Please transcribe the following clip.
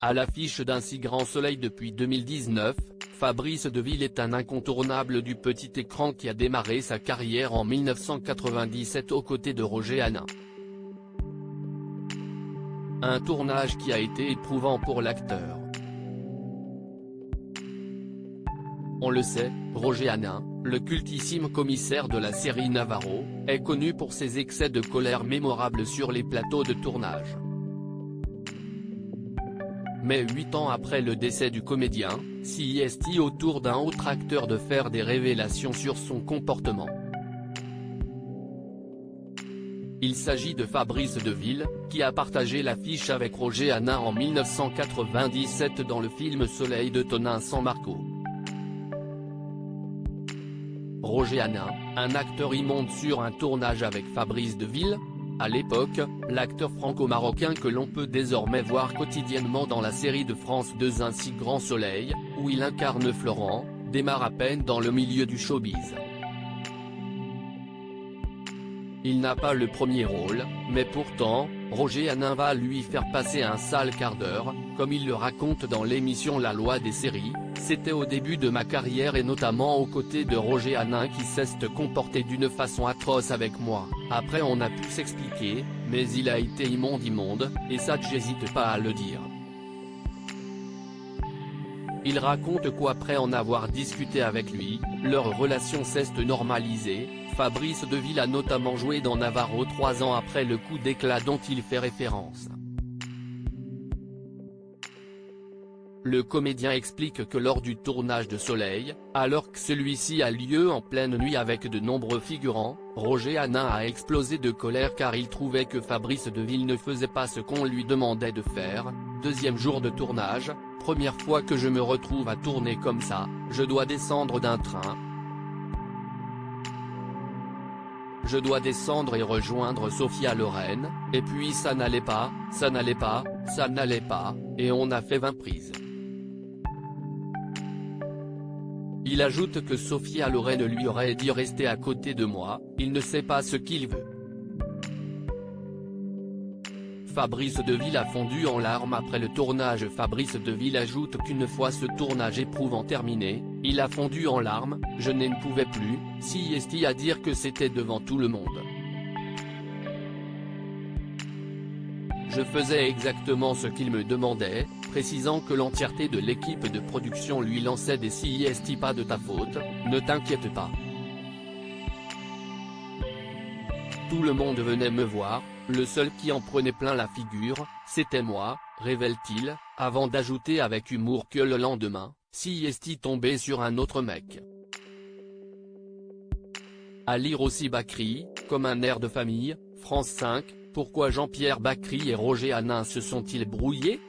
À l'affiche d'un si grand soleil depuis 2019, Fabrice Deville est un incontournable du petit écran qui a démarré sa carrière en 1997 aux côtés de Roger Hanin. Un tournage qui a été éprouvant pour l'acteur. On le sait, Roger Hanin, le cultissime commissaire de la série Navarro, est connu pour ses excès de colère mémorables sur les plateaux de tournage. Mais 8 ans après le décès du comédien, CIST au tour d'un autre acteur de faire des révélations sur son comportement. Il s'agit de Fabrice Deville, qui a partagé l'affiche avec Roger Hanin en 1997 dans le film Soleil de Tonin San Marco. Roger Hanin, un acteur immonde sur un tournage avec Fabrice Deville. À l'époque, l'acteur franco-marocain que l'on peut désormais voir quotidiennement dans la série de France 2 Un si grand soleil, où il incarne Florent, démarre à peine dans le milieu du showbiz. Il n'a pas le premier rôle, mais pourtant, Roger Hanin va lui faire passer un sale quart d'heure, comme il le raconte dans l'émission La Loi des séries. C'était au début de ma carrière et notamment aux côtés de Roger Hanin qui s'est comporté d'une façon atroce avec moi. Après on a pu s'expliquer, mais il a été immonde, et ça j'hésite pas à le dire. Il raconte qu'après en avoir discuté avec lui, leur relation s'est normalisée. Fabrice Deville a notamment joué dans Navarro 3 ans après le coup d'éclat dont il fait référence. Le comédien explique que lors du tournage de Soleil, alors que celui-ci a lieu en pleine nuit avec de nombreux figurants, Roger Hanin a explosé de colère car il trouvait que Fabrice Deville ne faisait pas ce qu'on lui demandait de faire. Deuxième jour de tournage, première fois que je me retrouve à tourner comme ça, je dois descendre d'un train. Je dois descendre et rejoindre Sophia Loren, et puis ça n'allait pas, et on a fait 20 prises. Il ajoute que Sophia Loren lui aurait dit rester à côté de moi, il ne sait pas ce qu'il veut. Fabrice Deville a fondu en larmes après le tournage. Fabrice Deville ajoute qu'une fois ce tournage éprouvant terminé, il a fondu en larmes, je ne pouvais plus, CIST à dire que c'était devant tout le monde. Je faisais exactement ce qu'il me demandait, précisant que l'entièreté de l'équipe de production lui lançait des CIST pas de ta faute, ne t'inquiète pas. Tout le monde venait me voir, le seul qui en prenait plein la figure, c'était moi, révèle-t-il, avant d'ajouter avec humour que le lendemain, CIST tombait sur un autre mec. À lire aussi Bakri, comme un air de famille, France 5, pourquoi Jean-Pierre Bakri et Roger Hanin se sont-ils brouillés ?